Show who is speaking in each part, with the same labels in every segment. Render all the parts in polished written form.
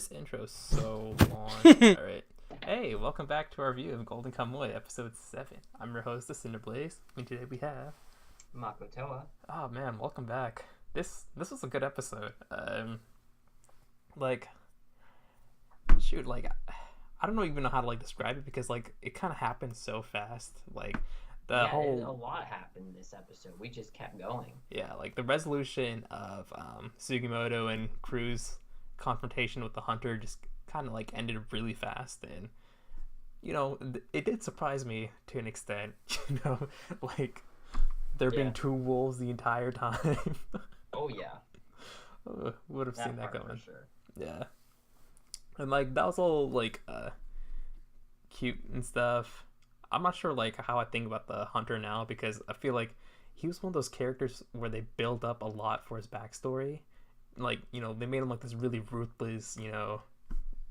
Speaker 1: This intro's so long. Alright. Hey, welcome back to our review of Golden Kamuy, episode 7. I'm your host, the Cinder Blaze, and today we have...
Speaker 2: Makotoa.
Speaker 1: Oh man, welcome back. This was a good episode. Like, shoot, like, I don't even know how to, like, describe it because, like, it kind of happened so fast. Like,
Speaker 2: a lot happened this episode. We just kept going.
Speaker 1: Yeah, like, the resolution of Sugimoto and Crew's confrontation with the hunter just kind of like ended really fast, and it did surprise me to an extent. Like there being two wolves the entire time.
Speaker 2: Oh yeah.
Speaker 1: Would have seen that going.
Speaker 2: For sure.
Speaker 1: Yeah, and like that was all like cute and stuff. I'm not sure like how I think about the hunter now, because I feel like he was one of those characters where they build up a lot for his backstory. Like, they made him like this really ruthless,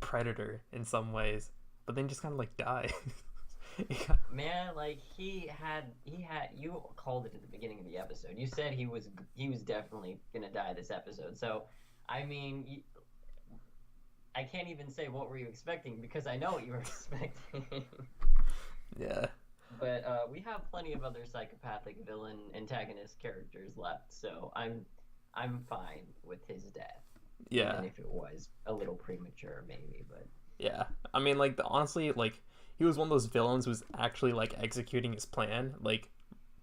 Speaker 1: predator in some ways, but then just kind of like die.
Speaker 2: Man, like he had you called it at the beginning of the episode. You said he was definitely gonna die this episode. So I mean, I can't even say what were you expecting, because I know what you were expecting.
Speaker 1: Yeah, but
Speaker 2: we have plenty of other psychopathic villain antagonist characters left, so I'm fine with his death.
Speaker 1: Yeah.
Speaker 2: Even if it was a little premature, maybe, but...
Speaker 1: Yeah. I mean, like, honestly, like, he was one of those villains who was actually, like, executing his plan. Like,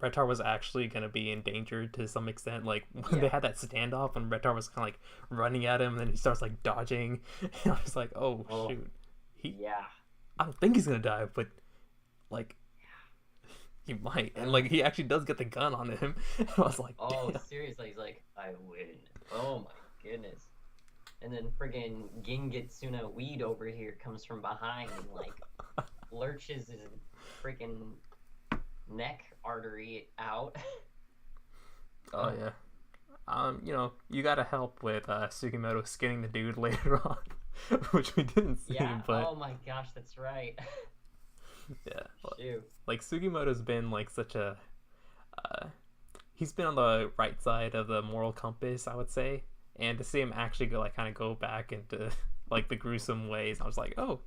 Speaker 1: Retar was actually going to be endangered to some extent. Like, when they had that standoff and Retar was kind of, like, running at him, and then he starts, like, dodging. And I was like, oh, shoot. I don't think he's going to die, but, like... He might, and like he actually does get the gun on him. I was like,
Speaker 2: oh, seriously, he's like, I win. Oh my goodness. And then friggin' Gingitsuna Weed over here comes from behind and like lurches his freaking neck artery out.
Speaker 1: Oh yeah. You gotta help with Sugimoto skinning the dude later on, which we didn't see.
Speaker 2: Yeah.
Speaker 1: But
Speaker 2: oh my gosh, that's right.
Speaker 1: Yeah, like Sugimoto's been like such a he's been on the right side of the moral compass, I would say, and to see him actually go back into like the gruesome ways, I was like, oh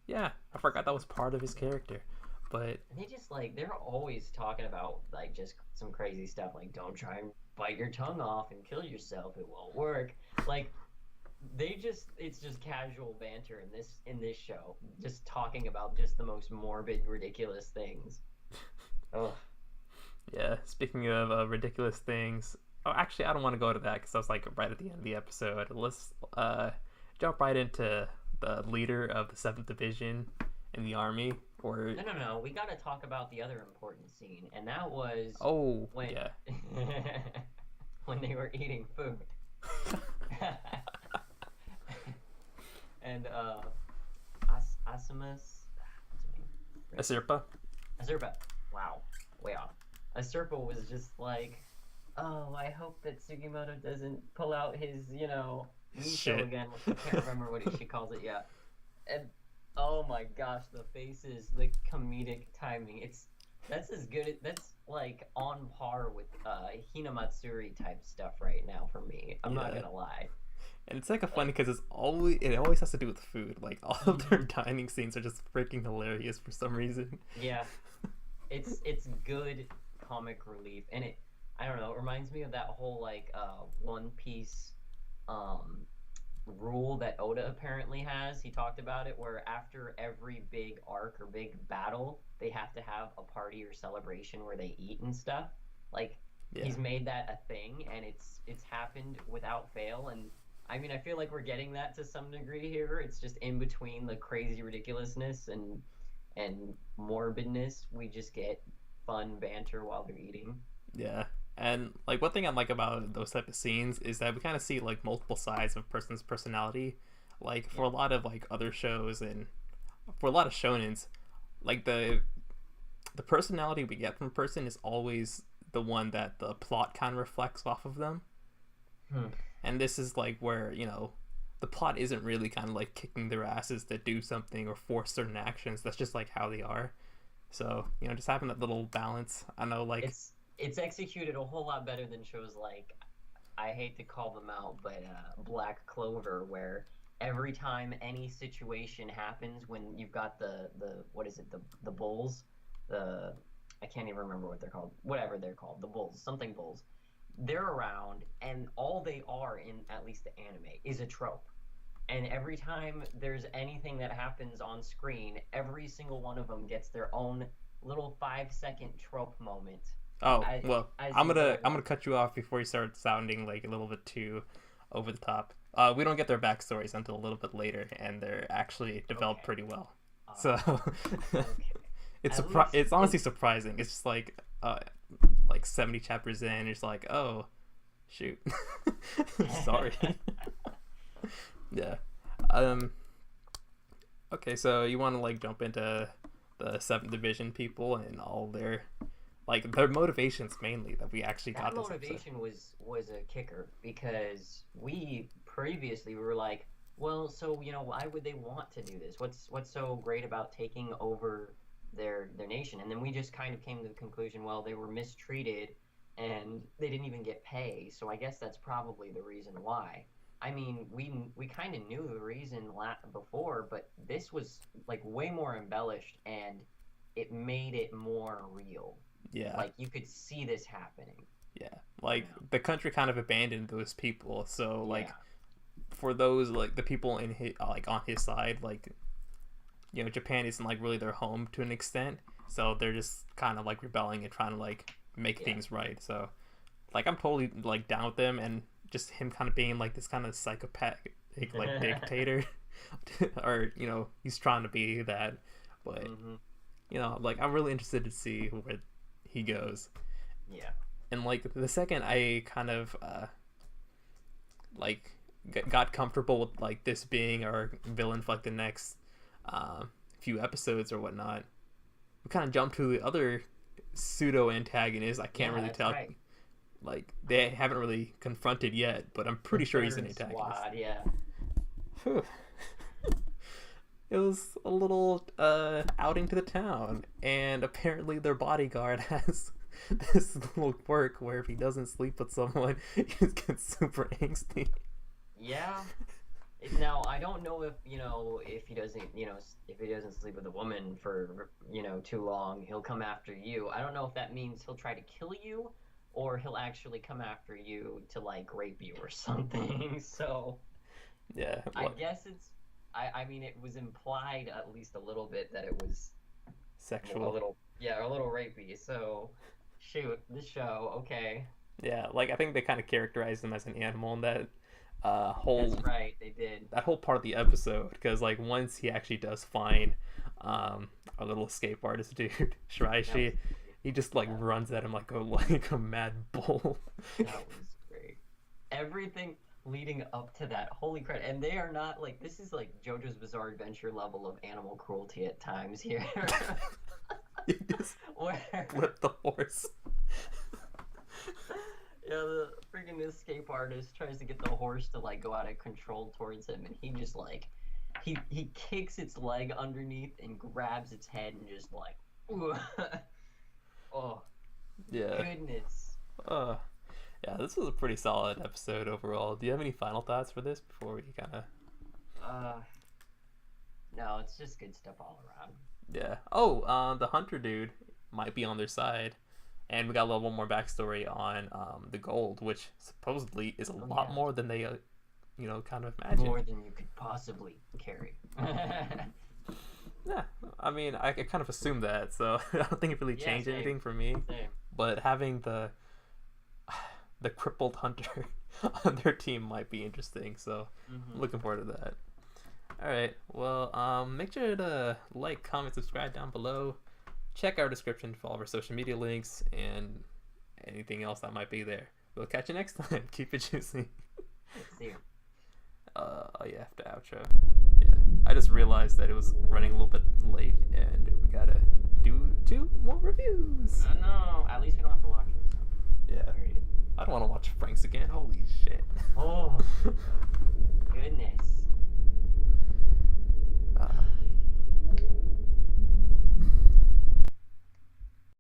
Speaker 1: yeah, I forgot that was part of his character. But
Speaker 2: they just like, they're always talking about like just some crazy stuff, like don't try and bite your tongue off and kill yourself, it won't work. Like it's just casual banter in this show, just talking about just the most morbid, ridiculous things. Oh
Speaker 1: yeah, speaking of ridiculous things, actually I don't want to go to that because I was like right at the end of the episode. Let's jump right into the leader of the 7th Division in the army. Or
Speaker 2: no, we gotta talk about the other important scene, and that was when when they were eating food. And
Speaker 1: Asirpa.
Speaker 2: Wow, way off. Asirpa was just like, oh, I hope that Sugimoto doesn't pull out his, Misho again. I can't remember what she calls it yet. And oh my gosh, the faces, the comedic timing. That's as good. That's like on par with Hinamatsuri type stuff right now for me. I'm not gonna lie.
Speaker 1: And it's like a funny because it always has to do with food. Like all of their dining scenes are just freaking hilarious for some reason.
Speaker 2: Yeah, it's good comic relief, and I don't know, it reminds me of that whole like One Piece rule that Oda apparently has. He talked about it, where after every big arc or big battle, they have to have a party or celebration where they eat and stuff. Like he's made that a thing, and it's happened without fail. And I mean, I feel like we're getting that to some degree here. It's just in between the crazy ridiculousness and morbidness, we just get fun banter while they're eating.
Speaker 1: Yeah. And like one thing I like about those type of scenes is that we kind of see like multiple sides of a person's personality. Like for a lot of like other shows and for a lot of shonens, like the personality we get from a person is always the one that the plot kind of reflects off of them. And this is like where, the plot isn't really kind of like kicking their asses to do something or force certain actions. That's just like how they are. So, just having that little balance. I know, like...
Speaker 2: It's executed a whole lot better than shows like, I hate to call them out, but Black Clover, where every time any situation happens, when you've got the what is it, the bulls, the I can't even remember what they're called, whatever they're called, the bulls, something bulls, they're around, and all they are, in at least the anime, is a trope. And every time there's anything that happens on screen, every single one of them gets their own little 5-second trope moment.
Speaker 1: Oh, well, I'm gonna cut you off before you start sounding like a little bit too over the top. We don't get their backstories until a little bit later, and they're actually developed pretty well. So
Speaker 2: okay.
Speaker 1: it's honestly surprising. It's just like 70 chapters in, it's like, oh, shoot, sorry. Yeah. Okay, so you want to like jump into the 7th Division people and all their motivations mainly that we actually got.
Speaker 2: That motivation was a kicker, because we previously were like, well, so why would they want to do this? What's so great about taking over their nation? And then we just kind of came to the conclusion, well, they were mistreated and they didn't even get pay, so I guess that's probably the reason why. I mean, we kind of knew the reason before, but this was like way more embellished, and it made it more real.
Speaker 1: Yeah.
Speaker 2: Like, you could see this happening.
Speaker 1: Yeah. Like, the country kind of abandoned those people, so like for those like the people in his, like on his side, like Japan isn't like really their home to an extent, so they're just kind of like rebelling and trying to like make things right. So like I'm totally like down with them, and just him kind of being like this kind of psychopathic like dictator, or he's trying to be that, but like I'm really interested to see where he goes.
Speaker 2: Yeah.
Speaker 1: And like the second I kind of like got comfortable with like this being our villain for like the next few episodes or whatnot, we kind of jumped to the other pseudo antagonist. I can't really tell.
Speaker 2: Right.
Speaker 1: Like, they haven't really confronted yet, but I'm pretty sure he's an antagonist.
Speaker 2: Squad, yeah.
Speaker 1: Whew. It was a little outing to the town, and apparently their bodyguard has this little quirk where if he doesn't sleep with someone, he just gets super angsty.
Speaker 2: Yeah. Now, I don't know if he doesn't if he doesn't sleep with a woman for too long, he'll come after you. I don't know if that means he'll try to kill you, or he'll actually come after you to like rape you or something. So
Speaker 1: yeah,
Speaker 2: I guess it's I mean, it was implied at least a little bit that it was
Speaker 1: sexual,
Speaker 2: a little rapey. So shoot, this show, okay.
Speaker 1: Yeah, like I think they kind of characterized him as an animal in that whole.
Speaker 2: That's right, they did.
Speaker 1: That whole part of the episode, because like once he actually does find our little escape artist dude Shiraishi, he just like runs at him like a mad bull.
Speaker 2: That was great. Everything leading up to that, holy crap! And they are not like, this is like JoJo's Bizarre Adventure level of animal cruelty at times here.
Speaker 1: He just flipped the horse.
Speaker 2: Yeah, the freaking escape artist tries to get the horse to like go out of control towards him, and he just like he kicks its leg underneath and grabs its head and just like oh
Speaker 1: yeah,
Speaker 2: goodness.
Speaker 1: Yeah, this was a pretty solid episode overall. Do you have any final thoughts for this before we kind of
Speaker 2: no, it's just good stuff all around.
Speaker 1: Yeah. The hunter dude might be on their side. And we got a little more backstory on the gold, which supposedly is a lot more than they, kind of imagined.
Speaker 2: More than you could possibly carry.
Speaker 1: Yeah, I mean, I kind of assumed that, so I don't think it really changed anything for me.
Speaker 2: Same.
Speaker 1: But having the crippled hunter on their team might be interesting, so I'm looking forward to that. All right, well, make sure to like, comment, subscribe down below. Check our description for all of our social media links and anything else that might be there. We'll catch you next time. Keep it juicy.
Speaker 2: See you.
Speaker 1: Oh yeah, after outro. Yeah, I just realized that it was running a little bit late, and we gotta do 2 more reviews.
Speaker 2: No, at least we don't have to watch this.
Speaker 1: Yeah, I don't want to watch Frank's again. Holy shit.
Speaker 2: Oh, goodness.